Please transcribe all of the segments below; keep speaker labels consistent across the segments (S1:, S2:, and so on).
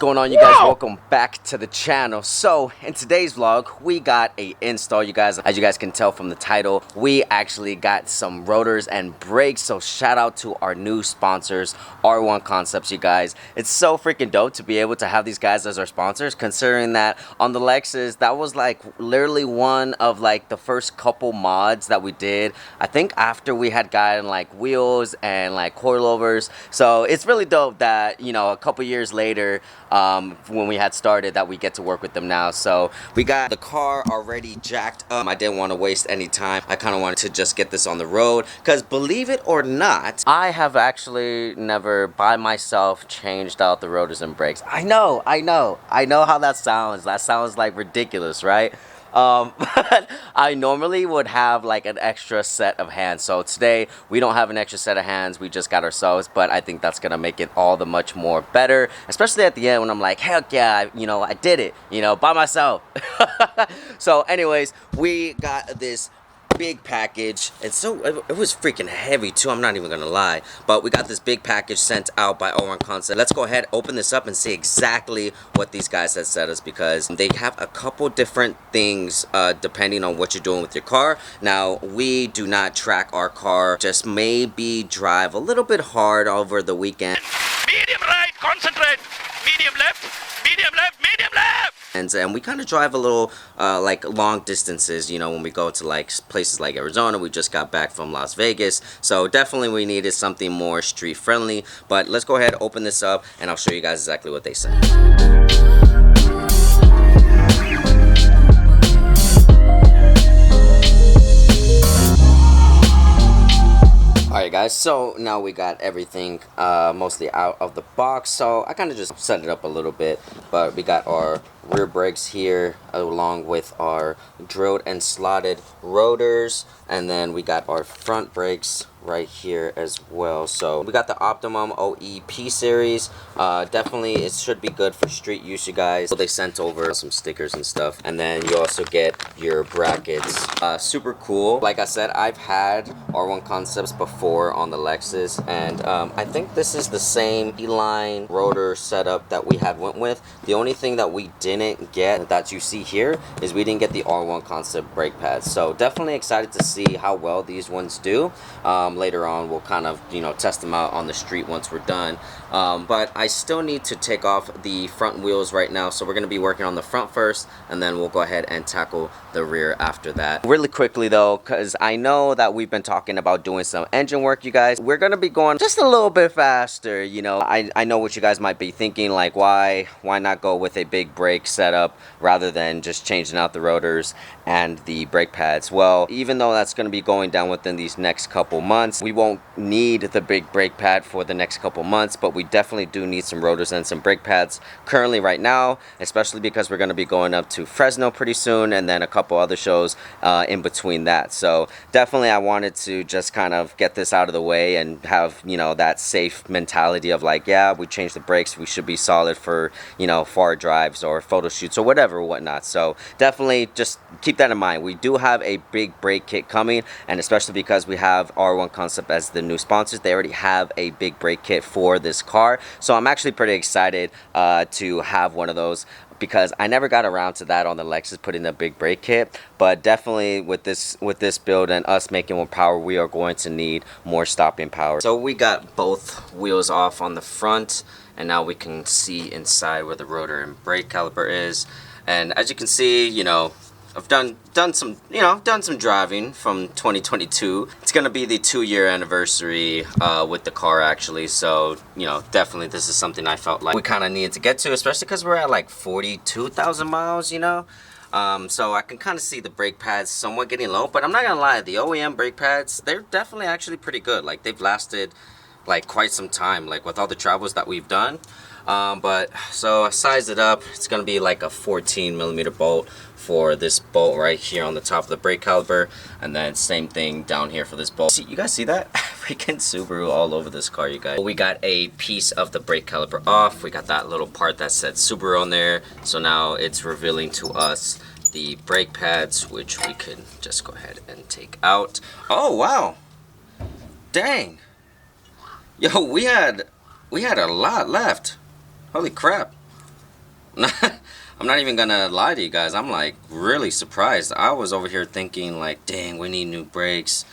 S1: going on, you guys? Welcome back to the channel. So in today's vlog we got a install, you guys. As you guys can tell from the title, we actually got some rotors and brakes. So shout out to our new sponsors, R1 Concepts, you guys. It's so freaking dope to be able to have these guys as our sponsors, considering that on the Lexus that was like literally one of like the first couple mods that we did, I think, after we had gotten like wheels and like coilovers. So it's really dope that, you know, a couple years later, when we had started, that we get to work with them now. So we got the car already jacked up. I didn't want to waste any time. I kind of wanted to just get this on the road, because believe it or not, I have actually never by myself changed out the rotors and brakes. I know how that sounds. That sounds like ridiculous, right? But I normally would have like an extra set of hands. So today we don't have an extra set of hands, we just got ourselves, but I think that's gonna make it all the much more better, especially at the end when I'm like, heck yeah, you know, I did it, you know, by myself. So anyways, we got this big package, and so it was freaking heavy too, I'm not even gonna lie, but we got this big package sent out by R1 Concept. Let's go ahead, open this up and see exactly what these guys have sent us, because they have a couple different things depending on what you're doing with your car. Now we do not track our car, just maybe drive a little bit hard over the weekend.
S2: Medium right, concentrate, medium left, medium left, medium left.
S1: And we kind of drive a little like long distances, you know, when we go to like places like Arizona. We just got back from Las Vegas, so definitely we needed something more street friendly. But let's go ahead, open this up, and I'll show you guys exactly what they said. Alright guys, so now we got everything mostly out of the box, so I kind of just set it up a little bit. But we got our rear brakes here along with our drilled and slotted rotors, and then we got our front brakes right here as well. So we got the Optimum OEP series. Definitely it should be good for street use, you guys. So they sent over some stickers and stuff, and then you also get your brackets. Super cool. Like I said, I've had R1 Concepts before on the Lexus, and I think this is the same E-line rotor setup that we had went with. The only thing that we didn't get that you see here is we didn't get the R1 Concept brake pads. So definitely excited to see how well these ones do. Later on we'll kind of, you know, test them out on the street once we're done. But I still need to take off the front wheels right now, so we're going to be working on the front first, and then we'll go ahead and tackle the rear after that. Really quickly though, because I know that we've been talking about doing some engine work, you guys, we're going to be going just a little bit faster. You know, I know what you guys might be thinking, like why not go with a big brake setup rather than just changing out the rotors and the brake pads. Well, even though that's going to be going down within these next couple months, we won't need the big brake pad for the next couple months, but we definitely do need some rotors and some brake pads currently right now, especially because we're going to be going up to Fresno pretty soon, and then a couple other shows in between that. So definitely I wanted to just kind of get this out of the way and have, you know, that safe mentality of like, yeah, we changed the brakes, we should be solid for, you know, far drives or photo shoots or whatever, whatnot. So definitely just keep that in mind. We do have a big brake kit coming, and especially because we have R1 Concept as the new sponsors, they already have a big brake kit for this car. So I'm actually pretty excited to have one of those, because I never got around to that on the Lexus, putting a big brake kit. But definitely with this build and us making more power, we are going to need more stopping power. So we got both wheels off on the front, and now we can see inside where the rotor and brake caliper is. And as you can see, you know, I've done some driving from 2022. It's gonna be the 2-year anniversary with the car, actually. So, you know, definitely this is something I felt like we kind of needed to get to, especially because we're at like 42,000 miles, you know. So I can kind of see the brake pads somewhat getting low, but I'm not gonna lie, the OEM brake pads, they're definitely actually pretty good. Like, they've lasted like quite some time, like with all the travels that we've done. But so I sized it up. It's gonna be like a 14mm bolt for this bolt right here on the top of the brake caliper, and then same thing down here for this bolt. See, you guys see that? Freaking Subaru all over this car, you guys. We got a piece of the brake caliper off. We got that little part that said Subaru on there, so now it's revealing to us the brake pads, which we can just go ahead and take out. Oh wow, dang, yo, we had a lot left. Holy crap. I'm not even gonna lie to you guys. I'm like really surprised. I was over here thinking like, dang, we need new brakes.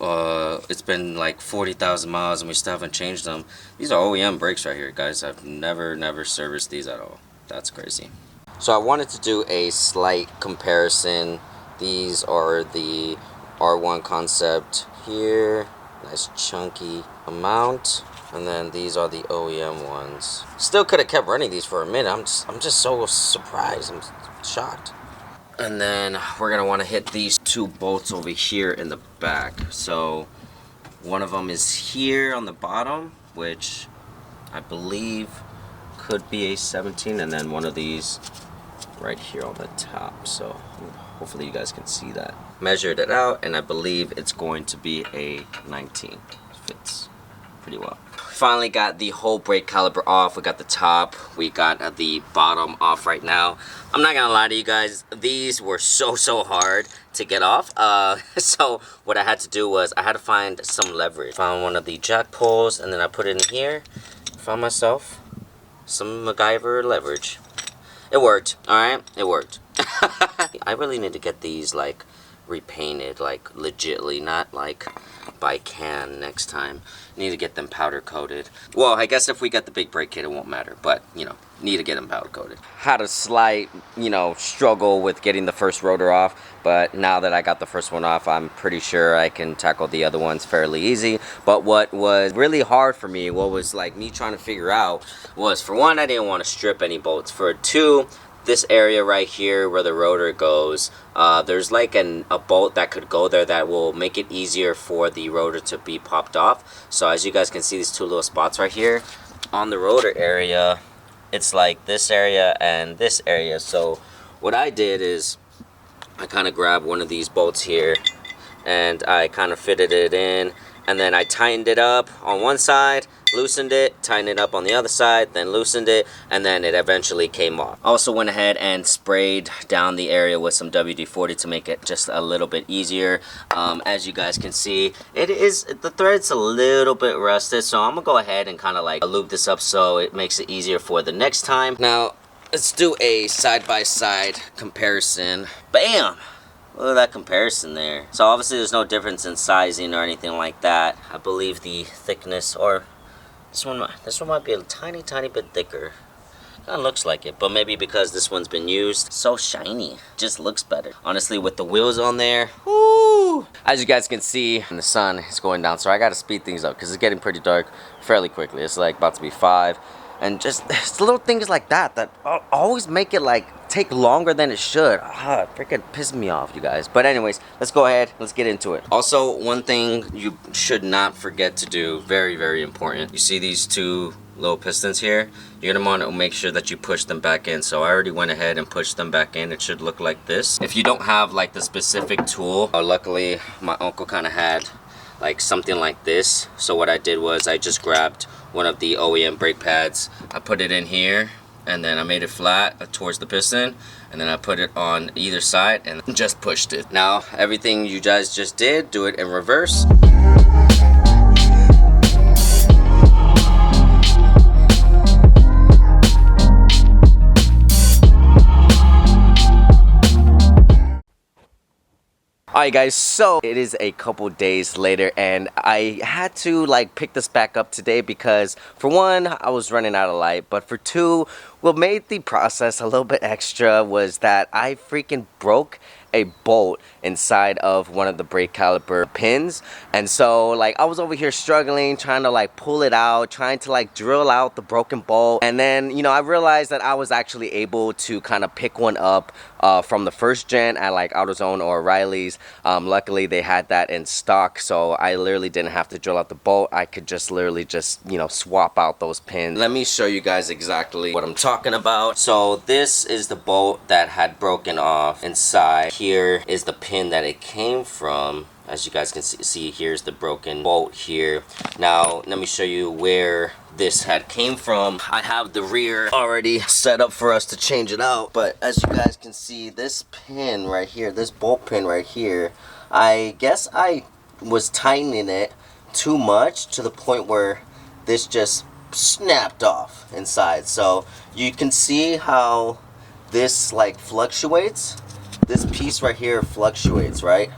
S1: It's been like 40,000 miles and we still haven't changed them. These are OEM brakes right here, guys. I've never serviced these at all. That's crazy. So I wanted to do a slight comparison. These are the R1 Concept here. Nice chunky amount. And then these are the OEM ones. Still could have kept running these for a minute. I'm just so surprised. I'm shocked. And then we're gonna want to hit these two bolts over here in the back. So one of them is here on the bottom, which I believe could be a 17, and then one of these right here on the top. So hopefully you guys can see that. Measured it out, and I believe it's going to be a 19. Fits pretty well. Finally got the whole brake caliper off. We got the top, we got the bottom off right now. I'm not gonna lie to you guys, these were so hard to get off. So what I had to do was I had to find some leverage. Found one of the jack poles, and then I put it in here. Found myself some MacGyver leverage. It worked. All right, it worked. I really need to get these like repainted, like legitly, not like by can next time. Need to get them powder coated. Well, I guess if we get the big brake kit, it won't matter, but you know, need to get them powder coated. Had a slight, you know, struggle with getting the first rotor off, but now that I got the first one off, I'm pretty sure I can tackle the other ones fairly easy. But what was really hard for me, what was like me trying to figure out was, for one, I didn't want to strip any bolts. For two, this area right here where the rotor goes, there's like a bolt that could go there that will make it easier for the rotor to be popped off. So as you guys can see, these two little spots right here on the rotor area, it's like this area and this area. So what I did is I kind of grabbed one of these bolts here and I kind of fitted it in, and then I tightened it up on one side, loosened it, tightened it up on the other side, then loosened it, and then it eventually came off. Also went ahead and sprayed down the area with some WD-40 to make it just a little bit easier. As you guys can see, the thread's a little bit rusted, so I'm gonna go ahead and kind of like lube this up so it makes it easier for the next time. Now let's do a side-by-side comparison. Bam! Look at that comparison there. So obviously there's no difference in sizing or anything like that. I believe the thickness, or this one might be a tiny bit thicker. Kind of looks like it, but maybe because this one's been used. So shiny, just looks better. Honestly, with the wheels on there, whoo! As you guys can see, the sun is going down, so I gotta speed things up because it's getting pretty dark fairly quickly. It's like about to be 5. And just little things like that always make it like take longer than it should. Freaking piss me off, you guys. But anyways, let's go ahead, let's get into it. Also, one thing you should not forget to do, very important. You see these two little pistons here? You're gonna want to make sure that you push them back in. So I already went ahead and pushed them back in. It should look like this. If you don't have like the specific tool, luckily my uncle kind of had like something like this. So what I did was I just grabbed one of the OEM brake pads, I put it in here, and then I made it flat towards the piston, and then I put it on either side and just pushed it. Now everything you guys just did, do it in reverse. Alright guys, so it is a couple days later and I had to like pick this back up today because for one, I was running out of light, but for two, what made the process a little bit extra was that I freaking broke a bolt inside of one of the brake caliper pins. And so like I was over here struggling, trying to like pull it out, trying to like drill out the broken bolt. And then, you know, I realized that I was actually able to kind of pick one up from the first gen at like AutoZone or O'Reilly's. Luckily they had that in stock, so I literally didn't have to drill out the bolt. I could just literally just, you know, swap out those pins. Let me show you guys exactly what I'm talking about. So this is the bolt that had broken off inside. Here is the pin that it came from. As you guys can see, here's the broken bolt here. Now let me show you where this had came from. I have the rear already set up for us to change it out, but as you guys can see, this pin right here, this bolt pin right here, I guess I was tightening it too much to the point where this just snapped off inside. So you can see how this like fluctuates. This piece right here fluctuates, right?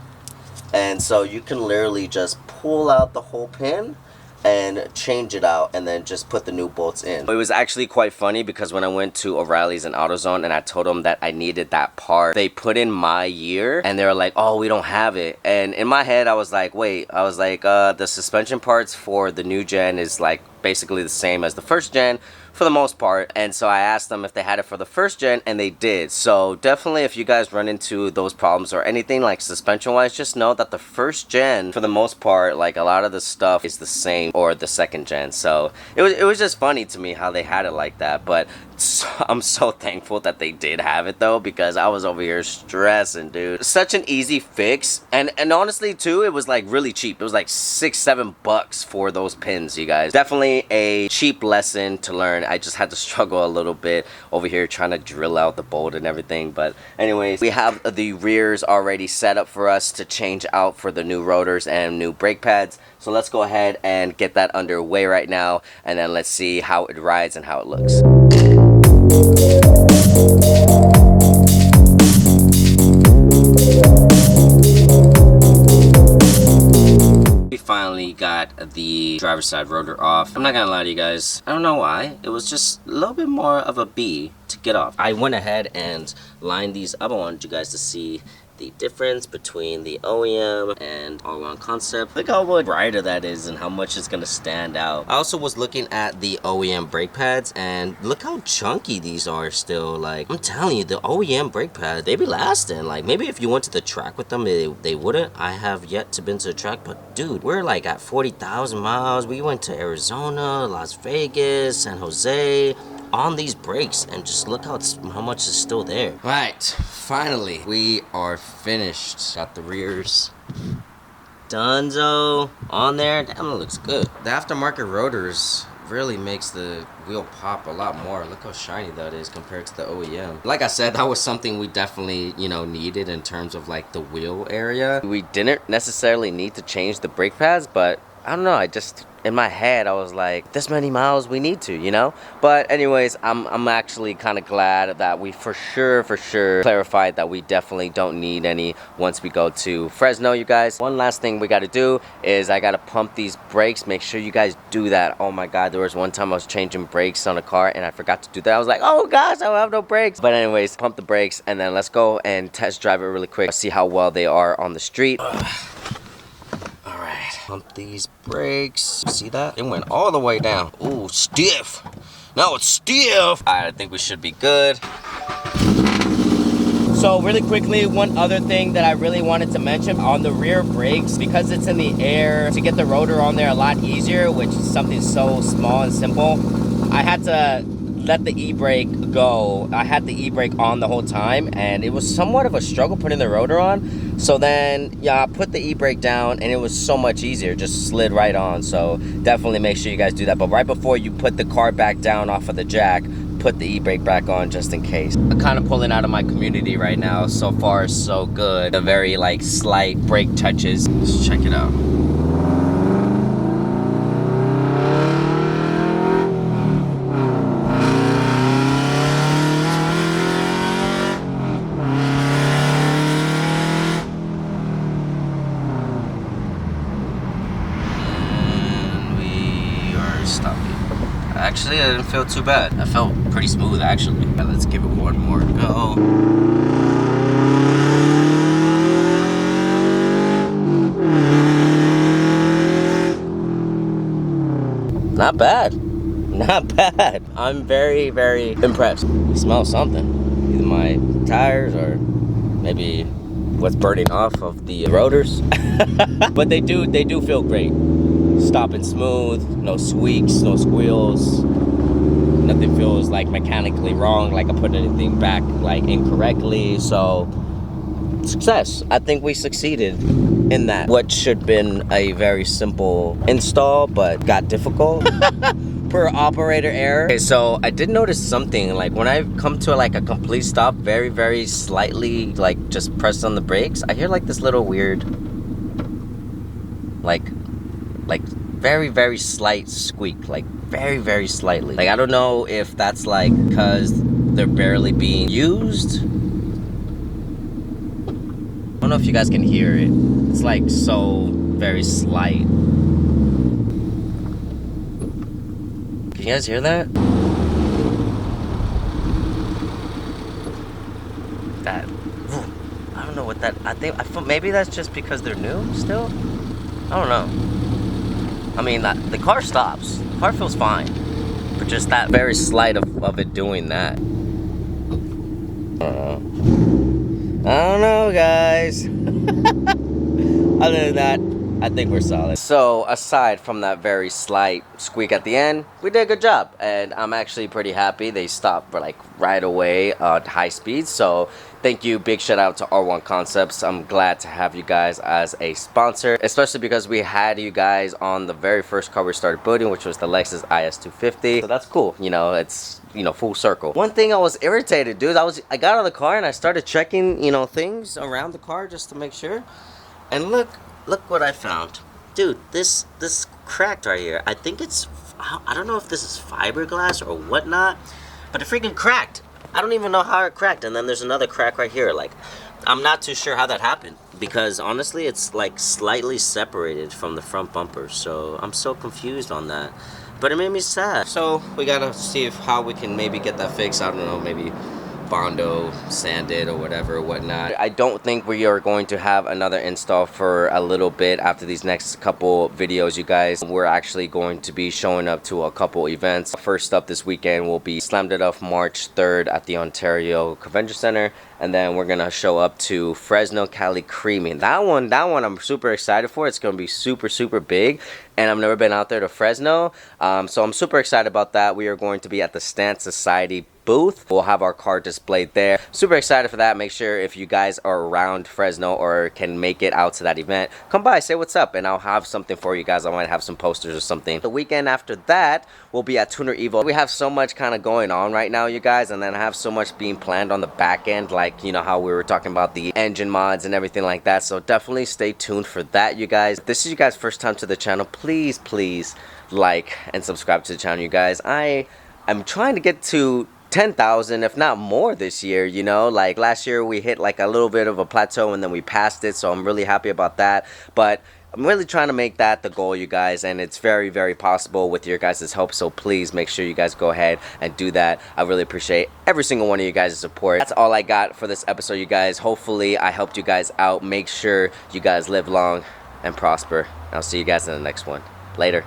S1: And so you can literally just pull out the whole pin and change it out and then just put the new bolts in. It was actually quite funny because when I went to O'Reilly's and AutoZone and I told them that I needed that part, they put in my year and they were like, oh, we don't have it. And in my head I was like, wait, I was like, the suspension parts for the new gen is like basically the same as the first gen for the most part. And so I asked them if they had it for the first gen, and they did. So definitely, if you guys run into those problems or anything like suspension wise, just know that the first gen for the most part, like a lot of the stuff is the same, or the second gen. So it was just funny to me how they had it like that. But I'm so thankful that they did have it though, because I was over here stressing, dude. Such an easy fix, and honestly too, it was like really cheap. It was like $6-7 for those pins, you guys. Definitely a cheap lesson to learn. I just had to struggle a little bit over here trying to drill out the bolt and everything. But anyways, we have the rears already set up for us to change out for the new rotors and new brake pads. So let's go ahead and get that underway right now, and then let's see how it rides and how it looks. We finally got the driver's side rotor off. I'm not gonna lie to you guys, I don't know why. It was just a little bit more of a B to get off. I went ahead and lined these up. I wanted you guys to see the difference between the OEM and all-around concept. Look how much brighter that is and how much it's gonna stand out. I also was looking at the OEM brake pads, and look how chunky these are still. Like, I'm telling you, the OEM brake pads, they be lasting. Like, maybe if you went to the track with them, they wouldn't. I have yet to been to the track, but dude, we're like at 40,000 miles. We went to Arizona, Las Vegas, San Jose, on these brakes, and just look how much is still there. Right, finally we are finished. Got the rears donezo on there. Damn, it looks good. The aftermarket rotors really makes the wheel pop a lot more. Look how shiny that is compared to the OEM. Like I said, that was something we definitely, you know, needed in terms of like the wheel area. We didn't necessarily need to change the brake pads, but I don't know, I just, in my head, I was like, this many miles we need to, you know? But anyways, I'm actually kind of glad that we for sure clarified that we definitely don't need any once we go to Fresno, you guys. One last thing we got to do is I got to pump these brakes. Make sure you guys do that. Oh my God, there was one time I was changing brakes on a car and I forgot to do that. I was like, oh gosh, I don't have no brakes. But anyways, pump the brakes and then let's go and test drive it really quick. See how well they are on the street. Pump these brakes. See that? It went all the way down. Ooh, stiff. Now it's stiff. I think we should be good. So really quickly, one other thing that I really wanted to mention on the rear brakes, because it's in the air, to get the rotor on there a lot easier, which is something so small and simple, I had to let the e-brake go. I had the e-brake on the whole time, and it was somewhat of a struggle putting the rotor on. So then, yeah, I put the e-brake down, and it was so much easier. Just slid right on. So definitely make sure you guys do that. But right before you put the car back down off of the jack, put the e-brake back on just in case. I'm kind of pulling out of my community right now. So far, so good. The very like slight brake touches. Let's check it out. Actually, I didn't feel too bad. I felt pretty smooth, actually. Right, let's give it one more go. Not bad. Not bad. I'm very, very impressed. I smell something. Either my tires or maybe what's burning off of the rotors. But they do feel great. Stopping smooth, no squeaks, no squeals. Nothing feels like mechanically wrong, like I put anything back like incorrectly. So success. I think we succeeded in that. What should have been a very simple install, but got difficult per operator error. Okay, so I did notice something, like when I come to like a complete stop, very, very slightly, like just press on the brakes, I hear like this little weird, like very, very slight squeak, like very, very slightly. Like I don't know if that's like because they're barely being used. I don't know if you guys can hear it. It's like so very slight. Can you guys hear that? That, I don't know what that, I thought maybe that's just because they're new still? I don't know. I mean, the car stops. The car feels fine. But just that very slight of it doing that. I don't know, guys. Other than that, I think we're solid. So aside from that very slight squeak at the end, we did a good job, and I'm actually pretty happy. They stopped like right away at high speed. So thank you, big shout out to R1 Concepts. I'm glad to have you guys as a sponsor, especially because we had you guys on the very first car we started building, which was the Lexus IS250. So that's cool. You know, it's, you know, full circle. One thing I was irritated, dude, I got out of the car and I started checking, you know, things around the car just to make sure. And look what I found. Dude, this cracked right here. I think it's, I don't know if this is fiberglass or whatnot, but it freaking cracked. I don't even know how it cracked. And then there's another crack right here. Like, I'm not too sure how that happened, because honestly, it's like slightly separated from the front bumper. So I'm so confused on that. But it made me sad. So we gotta see how we can maybe get that fixed. I don't know, maybe Bondo, sanded or whatever, whatnot. I don't think we are going to have another install for a little bit after these next couple videos, you guys. We're actually going to be showing up to a couple events. First up this weekend will be Slammed It Off March 3rd at the Ontario Convention Center. And then we're gonna show up to Fresno Cali Creamy. That one I'm super excited for. It's gonna be super, super big. And I've never been out there to Fresno. So I'm super excited about that. We are going to be at the Stance Society booth. We'll have our car displayed there. Super excited for that. Make sure if you guys are around Fresno or can make it out to that event, come by, say what's up, and I'll have something for you guys. I might have some posters or something. The weekend after that, we'll be at Tuner Evo. We have so much kind of going on right now, you guys, and then I have so much being planned on the back end, like, you know, how we were talking about the engine mods and everything like that. So definitely stay tuned for that, you guys. If this is you guys' first time to the channel, please like and subscribe to the channel, you guys. I'm trying to get to 10,000, if not more, this year. You know, like last year we hit like a little bit of a plateau and then we passed it, so I'm really happy about that. But I'm really trying to make that the goal, you guys, and it's very, very possible with your guys' help. So please make sure you guys go ahead and do that. I really appreciate every single one of you guys' support. That's all I got for this episode, you guys. Hopefully I helped you guys out. Make sure you guys live long and prosper. I'll see you guys in the next one. Later.